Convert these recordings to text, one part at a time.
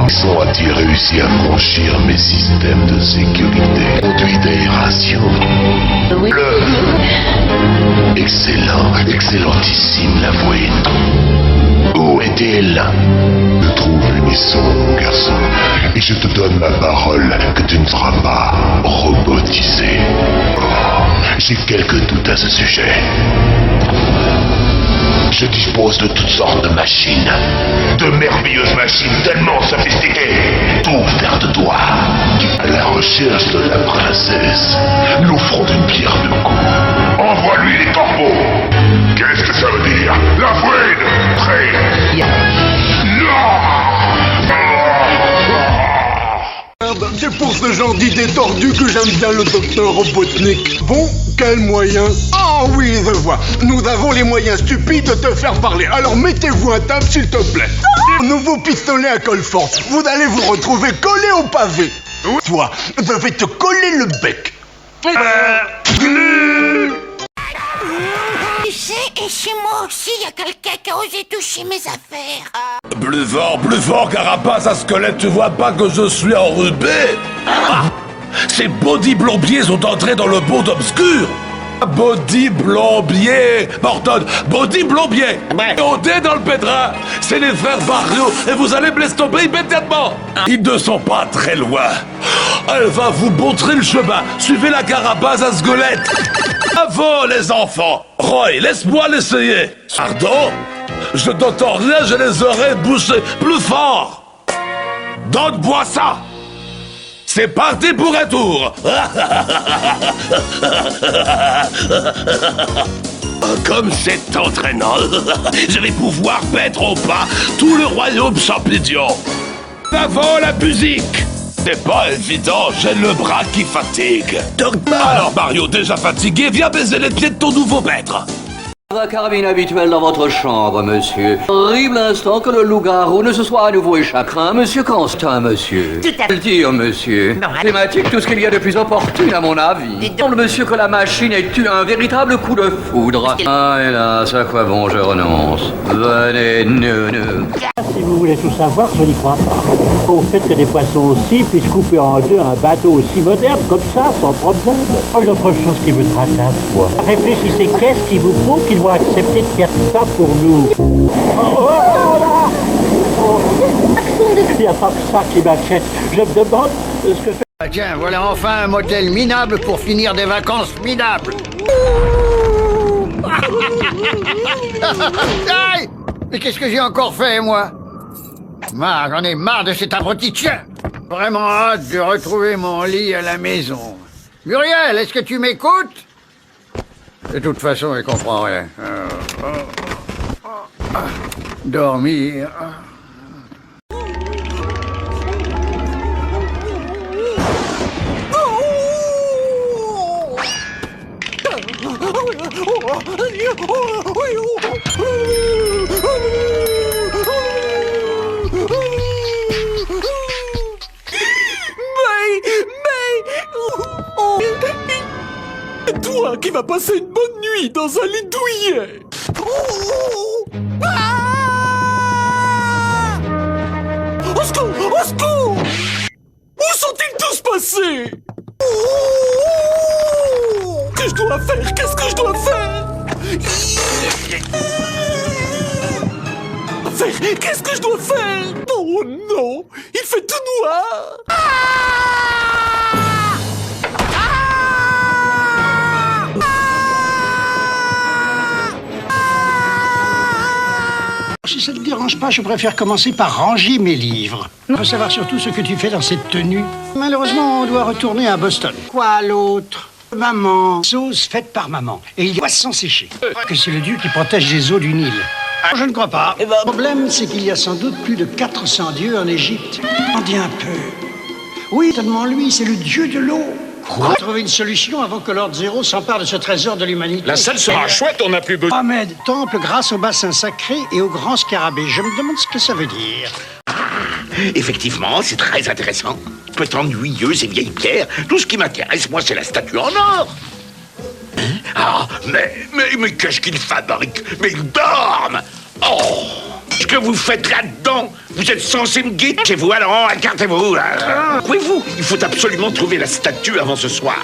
A-t-il réussi à franchir mes systèmes de sécurité? Conduit d'aération. Oui. Excellentissime Lavoine. Où est-il? Je trouve l'unisson, mon garçon. Et je te donne ma parole que tu ne seras pas robotisé. J'ai quelques doutes à ce sujet. Je dispose de toutes sortes de machines. De merveilleuses machines tellement sophistiquées. Tout faire de toi. À la recherche de la princesse. Nous ferons d'une pierre deux coups. Envoie-lui les corbeaux. Qu'est-ce que ça veut dire? La fouine. Prêt. C'est pour ce genre d'idée tordue que j'aime bien le docteur Robotnik. Bon, quel moyen? Ah oui, je vois. Nous avons les moyens stupides de te faire parler. Alors mettez-vous à table, s'il te plaît. Nouveau pistolet à colle forte. Vous allez vous retrouver collé au pavé. Toi, je vais te coller le bec. Tu sais, et chez moi aussi, il y a quelqu'un qui a osé toucher mes affaires. Plus fort, carapace à squelette, tu vois pas que je suis enrubé? Ces body plombiers sont entrés dans le monde obscur. Body plombier, Morton, body plombier. On est dans le pétrin, c'est les frères Barrio et vous allez me l'estomper immédiatement. Ils ne sont pas très loin. Elle va vous montrer le chemin. Suivez la carapace à squelette. Bravo les enfants. Roy, laisse-moi l'essayer. Pardon? Je n'entends rien, j'ai les oreilles bouchées. Plus fort. Donne-moi ça. C'est parti pour un tour. Comme c'est entraînant. Je vais pouvoir mettre au pas tout le royaume champignon. Avant la musique. C'est pas évident, j'ai le bras qui fatigue. Alors Mario, déjà fatigué, viens baiser les pieds de ton nouveau maître. La carabine habituelle dans votre chambre, monsieur. Horrible instant que le loup-garou ne se soit à nouveau échappé. Monsieur Constant, monsieur. Tout à fait. Dire, monsieur. Non, Thématique, tout ce qu'il y a de plus opportune, à mon avis. Dites donc. Monsieur, que la machine ait eu un véritable coup de foudre. Ah, hélas, à quoi bon, je renonce. Venez, nous. Si vous voulez tout savoir, je n'y crois pas. Au fait que des poissons aussi puissent couper en deux un bateau aussi moderne, comme ça, sans problème. Oh, une autre chose qui me tracasse, moi. Réfléchissez, qu'est-ce qu'il vous faut qu'ils vont accepter de faire ça pour nous? Il n'y a pas que ça qui m'inquiète. Je me demande ce que... Ah tiens, voilà enfin un motel minable pour finir des vacances minables. Aïe! Mais qu'est-ce que j'ai encore fait, moi? J'en ai marre de cet abruti de chien. Vraiment hâte de retrouver mon lit à la maison. Muriel, est-ce que tu m'écoutes? De toute façon, elle comprend rien. Dormir. Toi qui vas passer une bonne nuit dans un lit douillet. Au secours! Au secours! Où sont-ils tous passés? Qu'est-ce que je dois faire? Qu'est-ce que je dois faire? Qu'est-ce que je dois faire? Oh non! Il fait tout noir! Si ça ne te dérange pas, je préfère commencer par ranger mes livres. Je veux savoir surtout ce que tu fais dans cette tenue. Malheureusement, on doit retourner à Boston. Quoi l'autre? Maman. Sauce faite par maman. Et il y a poisson séché. Que c'est le dieu qui protège les eaux du Nil. Je ne crois pas. Le problème, c'est qu'il y a sans doute plus de 400 dieux en Égypte. On dit un peu. Oui, tellement lui, c'est le dieu de l'eau. On va trouver une solution avant que Lord Zero s'empare de ce trésor de l'humanité. La salle sera chouette, on n'a plus besoin. Ahmed, temple grâce au bassin sacré et au grand scarabée. Je me demande ce que ça veut dire. Effectivement, c'est très intéressant. Peu ennuyeux, ces vieilles pierres. Tout ce qui m'intéresse, moi, c'est la statue en or. Ah, mais qu'est-ce qu'ils fabriquent? Mais ils dorment. Oh! Ce que vous faites là-dedans, vous êtes censé me guider chez vous, alors écartez-vous. Couez-vous, il faut absolument trouver la statue avant ce soir.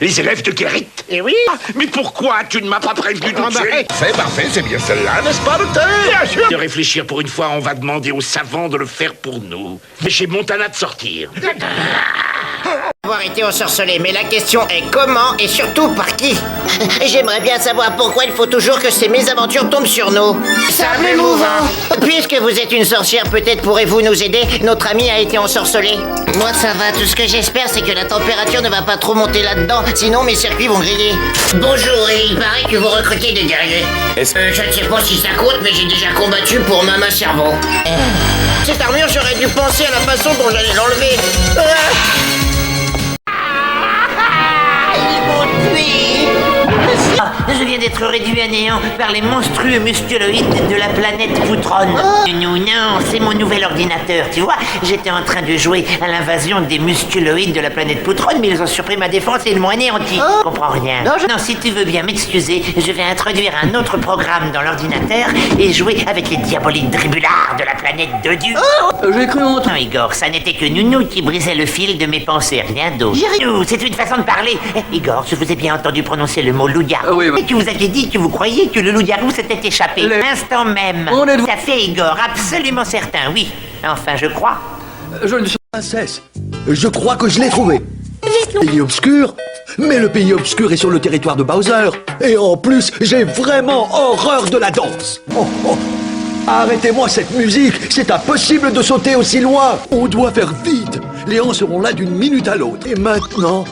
Les élèves de Guérit. Eh oui. Mais pourquoi tu ne m'as pas prévenu tout de suite? Parfait, c'est bien celle-là, n'est-ce pas, docteur? Bien sûr. De réfléchir pour une fois, on va demander aux savants de le faire pour nous. Mais chez Montana de sortir. Avoir été ensorcelé, mais la question est comment et surtout par qui? J'aimerais bien savoir pourquoi il faut toujours que ces mésaventures tombent sur nous. Sable mouvant. Puisque vous êtes une sorcière, peut-être pourrez-vous nous aider? Notre ami a été ensorcelé. Moi ça va, tout ce que j'espère c'est que la température ne va pas trop monter là-dedans, sinon mes circuits vont griller. Bonjour, et il paraît que vous recrutez des guerriers. Je ne sais pas si ça compte, mais j'ai déjà combattu pour Mama Cerveau. Cette armure, j'aurais dû penser à la façon dont j'allais l'enlever. Je viens d'être réduit à néant par les monstrueux musculoïdes de la planète Poutronne. Non, c'est mon nouvel ordinateur, tu vois. J'étais en train de jouer à l'invasion des musculoïdes de la planète Poutronne, mais ils ont surpris ma défense et ils m'ont anéanti. Je comprends rien. Non, si tu veux bien m'excuser, je vais introduire un autre programme dans l'ordinateur et jouer avec les diaboliques dribulards de la planète Dodu. J'ai cru entendre... Non, Igor, ça n'était que Nounou qui brisait le fil de mes pensées, rien d'autre. Nounou, c'est une façon de parler. Igor, je vous ai bien entendu prononcer le mot loup-garou. Oui. Et que vous aviez dit que vous croyiez que le loup-garou s'était échappé. L'instant même. On est... Tout à fait, Igor, absolument certain, oui. Enfin, je crois. Je ne sais... Princesse, je crois que je l'ai trouvé. Pays obscur? Mais le pays obscur est sur le territoire de Bowser. Et en plus, j'ai vraiment horreur de la danse. Arrêtez-moi cette musique, c'est impossible de sauter aussi loin. On doit faire vite. Les ans seront là d'une minute à l'autre. Et maintenant,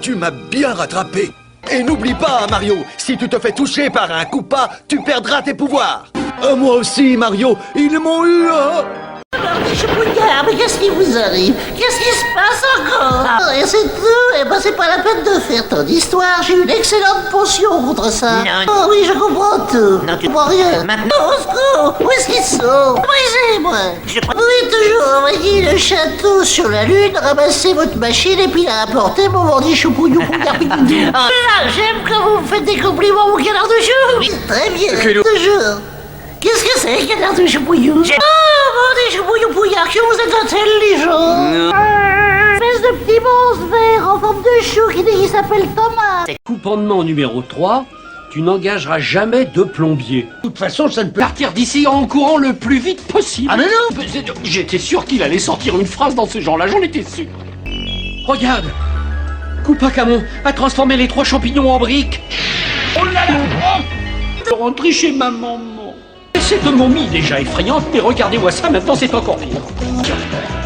tu m'as bien rattrapé. Et n'oublie pas, Mario, si tu te fais toucher par un Koopa, tu perdras tes pouvoirs. Moi aussi, Mario, ils m'ont eu, hein. Mais qu'est-ce qui vous arrive? Qu'est-ce qui se passe encore? Et c'est tout? Eh ben c'est pas la peine de faire tant d'histoire, j'ai une excellente potion contre ça. Non. Oh oui, je comprends tout. Non, tu comprends rien. Maintenant. Au secours! Où est-ce qu'ils sont? Brisez-moi! Je crois... Vous pouvez toujours envoyer le château sur la lune, ramasser votre machine et puis la rapporter, mon bandit choupouillou pouillard. Ah, j'aime quand vous me faites des compliments, mon canard de chou! Oui, très bien. Toujours. Qu'est-ce que c'est, canard de choupouillou? Oh, bandit choupouillou pouillard, que vous êtes intelligent! Espèce de petit monstre vert en forme de chou qui s'appelle Thomas. Coupandement numéro 3, tu n'engageras jamais de plombier. De toute façon, ça ne peut partir d'ici en courant le plus vite possible. Ah mais non! J'étais sûr qu'il allait sortir une phrase dans ce genre-là, j'en étais sûr. Regarde! Coupacamon a transformé les 3 champignons en briques. Oh là là! Je rentrer chez ma maman. Cette momie déjà effrayante, mais regardez-moi ça, maintenant c'est encore pire.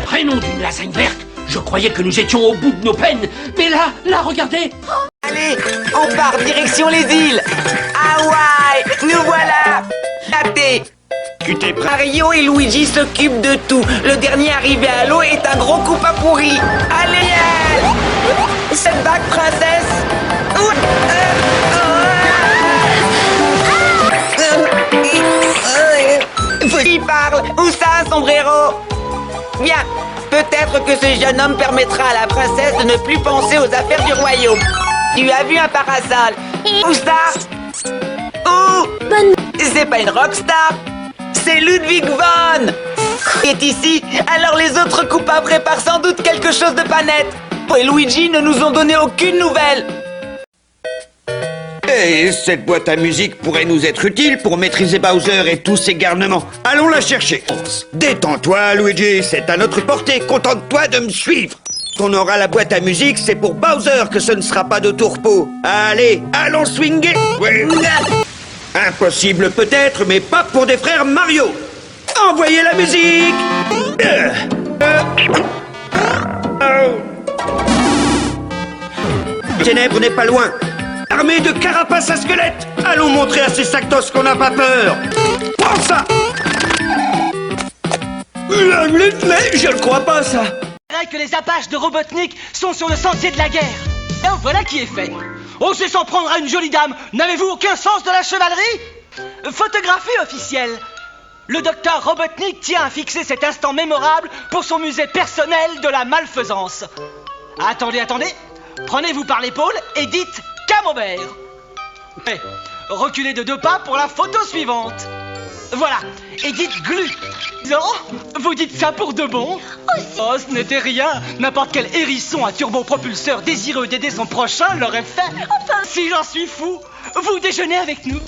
Prénom d'une lasagne verte, je croyais que nous étions au bout de nos peines, mais là, regardez. Allez, on part direction les îles. Hawaï, nous voilà. Tapez. Tu t'es prêt? Mario et Luigi s'occupent de tout. Le dernier arrivé à l'eau est un gros coup pas pourri. Allez, elle. Cette bague, princesse. Qui parle? Où ça, sombrero? Bien, peut-être que ce jeune homme permettra à la princesse de ne plus penser aux affaires du royaume. Tu as vu un parasol? Où ça? Où? C'est pas une rockstar, c'est Ludwig von. Il est ici, alors les autres coupas préparent sans doute quelque chose de pas net. Et Luigi ne nous ont donné aucune nouvelle. Et cette boîte à musique pourrait nous être utile pour maîtriser Bowser et tous ses garnements. Allons la chercher. Détends-toi, Luigi, c'est à notre portée. Contente-toi de me suivre. Quand on aura la boîte à musique, c'est pour Bowser que ce ne sera pas de tourpeau. Allez, allons swinguer. Ouais. Impossible peut-être, mais pas pour des frères Mario. Envoyez la musique. Ténèbres n'est pas loin. Armée de carapaces à squelettes. Allons montrer à ces sactos qu'on n'a pas peur. Prends ça. Mais je ne crois pas, ça. Que les Apaches de Robotnik sont sur le sentier de la guerre. Et voilà qui est fait. On sait s'en prendre à une jolie dame. N'avez-vous aucun sens de la chevalerie? Photographie officielle. Le docteur Robotnik tient à fixer cet instant mémorable pour son musée personnel de la malfaisance. Attendez. Prenez-vous par l'épaule et dites Camembert. Reculez de 2 pas pour la photo suivante. Voilà. Et dites glu. Non, vous dites ça pour de bon? Oh, ce n'était rien. N'importe quel hérisson à turbopropulseur désireux d'aider son prochain l'aurait fait. Enfin, si j'en suis fou, vous déjeunez avec nous.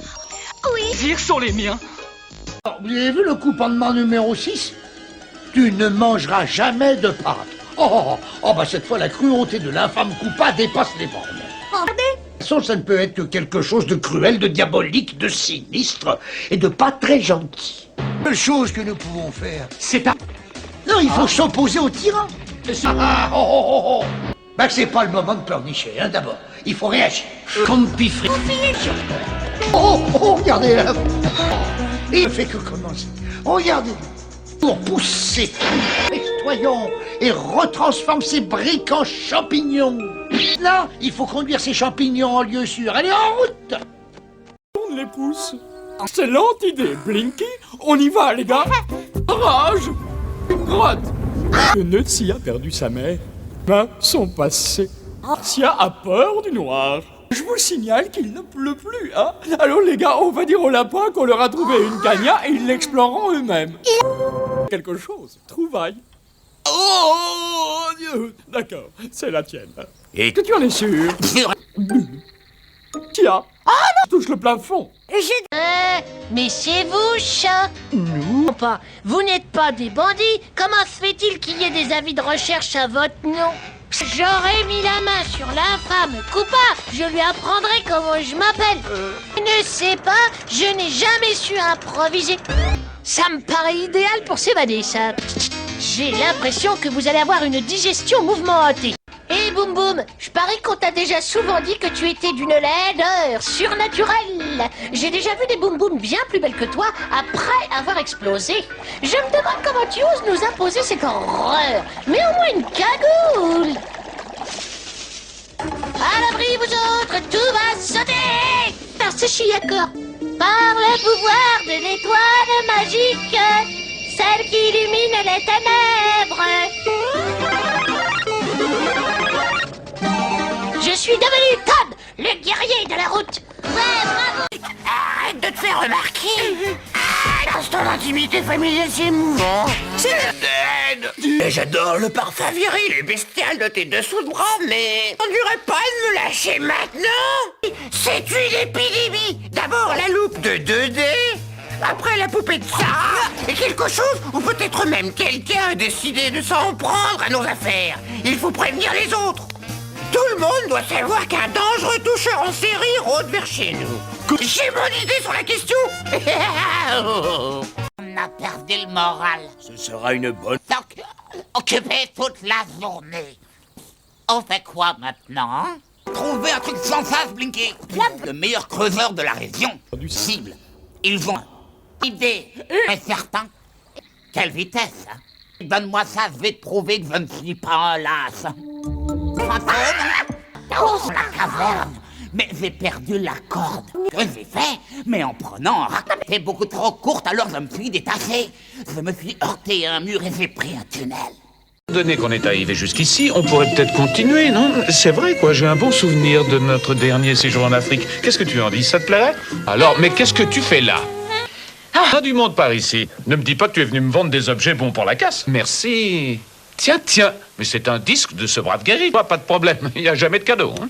Oui. Dire sont les miens. Alors, vous avez vu le commandement numéro 6? Tu ne mangeras jamais de pâtes. Bah cette fois la cruauté de l'infâme Koopa dépasse les bornes. De toute façon, ça ne peut être que quelque chose de cruel, de diabolique, de sinistre et de pas très gentil. La seule chose que nous pouvons faire, c'est Non, il faut s'opposer au tyran. Bah c'est pas le moment de pleurnicher, hein, d'abord. Il faut réagir. Comme piffrer. Regardez là. Il ne fait que commencer. Regardez. Pour pousser, nettoyons et retransforme ces briques en champignons. Là, il faut conduire ces champignons en lieu sûr. Allez, en route! On les pousse. Excellente idée, Blinky. On y va, les gars. Rage. Une grotte. Nutsia a perdu sa mère. Mains sont passées. Sia a peur du noir. Je vous signale qu'il ne pleut plus, hein. Alors les gars, on va dire aux lapins qu'on leur a trouvé une cagna et ils l'exploreront eux-mêmes. Quelque chose, trouvaille. Oh Dieu. D'accord, c'est la tienne. Et que tu en es sûr? Tiens. Touche le plafond. Mais c'est vous, chat? Nous? Pas. Vous n'êtes pas des bandits? Comment se fait-il qu'il y ait des avis de recherche à votre nom? J'aurais mis la main sur l'infâme Koopa, je lui apprendrai comment je m'appelle. Je ne sais pas, je n'ai jamais su improviser. Ça me paraît idéal pour s'évader, ça. J'ai l'impression que vous allez avoir une digestion mouvementée. Hé Boum Boum, je parie qu'on t'a déjà souvent dit que tu étais d'une laideur surnaturelle. J'ai déjà vu des Boum Boum bien plus belles que toi après avoir explosé. Je me demande comment tu oses nous imposer cette horreur. Mais au moins une cagoule. À l'abri vous autres, tout va sauter. Merci Chiakor. Par le pouvoir de l'étoile magique, celle qui illumine les ténèbres. Je suis devenu Todd, le guerrier de la route. Ouais, bravo. Arrête de te faire remarquer. L'instant d'intimité familiale, c'est émouvant. C'est Ned. J'adore le parfum viril et bestial de tes dessous de bras, mais on dirait pas de me lâcher maintenant. C'est une épidémie. D'abord la loupe de 2D, après la poupée de Sarah, et quelque chose, ou peut-être même quelqu'un a décidé de s'en prendre à nos affaires. Il faut prévenir les autres. Tout le monde doit savoir qu'un dangereux toucheur en série rôde vers chez nous. J'ai mon idée sur la question. On a perdu le moral. Ce sera une bonne... Donc, occupé toute la journée. On fait quoi maintenant? Trouver un truc sans sens, Blinky. Le meilleur creuseur de la région. Du cible. Ils ont... Idée, mais certain. Quelle vitesse, hein? Donne-moi ça, je vais te prouver que je ne suis pas un lâche. Dans la caverne. Mais j'ai perdu la corde. Que j'ai fait? Mais en prenant un rack, c'est beaucoup trop courte, alors je me suis détaché. Je me suis heurté à un mur et j'ai pris un tunnel. Donné qu'on est arrivé jusqu'ici, on pourrait peut-être continuer, non? C'est vrai, quoi, j'ai un bon souvenir de notre dernier séjour en Afrique. Qu'est-ce que tu en dis, ça te plairait? Alors, mais qu'est-ce que tu fais là? T'as du monde par ici. Ne me dis pas que tu es venu me vendre des objets bons pour la casse. Merci. Tiens, mais c'est un disque de ce brave guerrier. Pas de problème, il n'y a jamais de cadeau. Hein.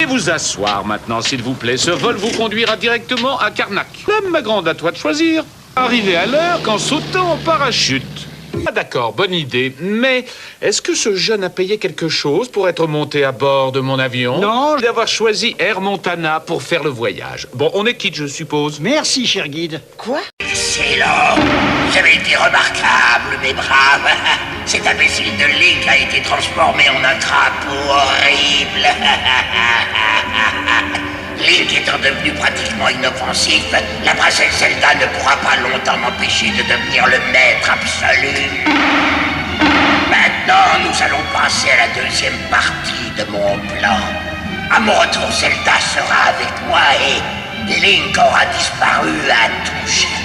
Et vous asseoir maintenant, s'il vous plaît. Ce vol vous conduira directement à Karnak. Même ma grande, à toi de choisir. Arriver à l'heure qu'en sautant en parachute. Ah d'accord, bonne idée. Mais est-ce que ce jeune a payé quelque chose pour être monté à bord de mon avion? Non. D'avoir choisi Air Montana pour faire le voyage. Bon, on est quitte, je suppose. Merci, cher guide. Quoi? Excellent. Vous avez été remarquable, mes braves. Cet imbécile de Link a été transformé en un crapaud horrible. Link étant devenu pratiquement inoffensif, la princesse Zelda ne pourra pas longtemps m'empêcher de devenir le maître absolu. Maintenant, nous allons passer à la deuxième partie de mon plan. À mon retour, Zelda sera avec moi et Link aura disparu à tout jamais.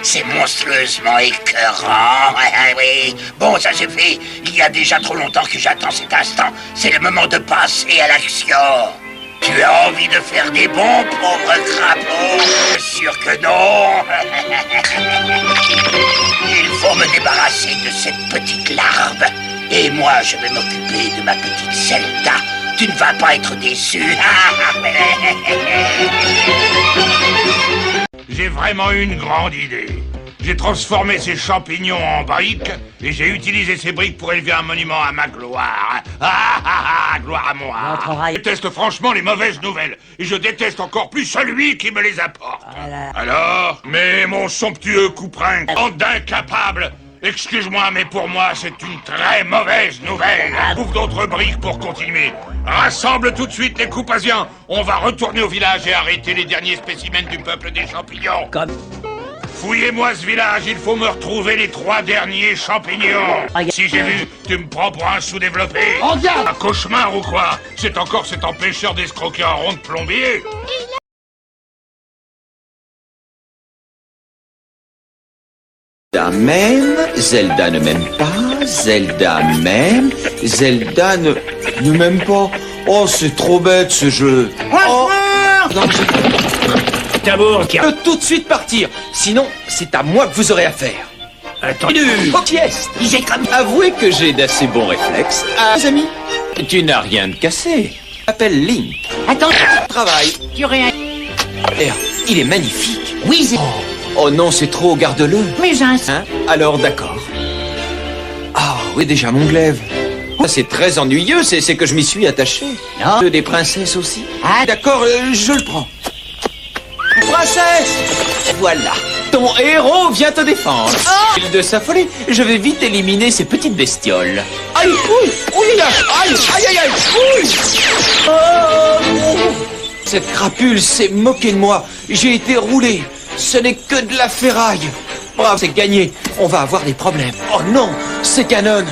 C'est monstrueusement écœurant. Oui. Bon, ça suffit. Il y a déjà trop longtemps que j'attends cet instant. C'est le moment de passer à l'action. Tu as envie de faire des bons, pauvre crapaud? Sûr que non. Il faut me débarrasser de cette petite larve. Et moi, je vais m'occuper de ma petite Zelda. Tu ne vas pas être déçu. J'ai vraiment eu une grande idée. J'ai transformé ces champignons en briques et j'ai utilisé ces briques pour élever un monument à ma gloire. Gloire à moi. Je déteste franchement les mauvaises nouvelles et je déteste encore plus celui qui me les apporte. Alors, mais mon somptueux couperin, bande d'incapables, excuse-moi, mais pour moi, c'est une très mauvaise nouvelle. Trouve d'autres briques pour continuer. Rassemble tout de suite les Coupasiens. On va retourner au village et arrêter les derniers spécimens du peuple des champignons. Fouillez-moi ce village, il faut me retrouver les 3 derniers champignons. Si j'ai vu, tu me prends pour un sous-développé. Un cauchemar ou quoi? C'est encore cet empêcheur d'escroquer un rond de plombier. Zelda m'aime, Zelda ne m'aime pas, Zelda m'aime, Zelda ne m'aime pas. Oh, c'est trop bête ce jeu. Oh, non, je peux tout de suite partir, sinon c'est à moi que vous aurez affaire. Attends, pièce. Avouez que j'ai d'assez bons réflexes. Ah, les amis, tu n'as rien de cassé. Appelle Link. Attends, Travail. tu aurais un... Il est magnifique. Oui, c'est... Oh non, c'est trop, garde-le. Mais j'ai un... Hein? Alors, d'accord. Ah, oui, déjà mon glaive. Ça, c'est très ennuyeux, c'est que je m'y suis attaché. Non. Des princesses aussi. Ah. D'accord, je le prends. Princesse! Voilà. Ton héros vient te défendre. Il de s'affoler, je vais vite éliminer ces petites bestioles. Aïe, oui, oui, là, aïe, aïe, aïe, aïe, oui. Oh. Cette crapule s'est moquée de moi. J'ai été roulé. Ce n'est que de la ferraille. Bravo, c'est gagné. On va avoir des problèmes. Oh non, c'est Ganon.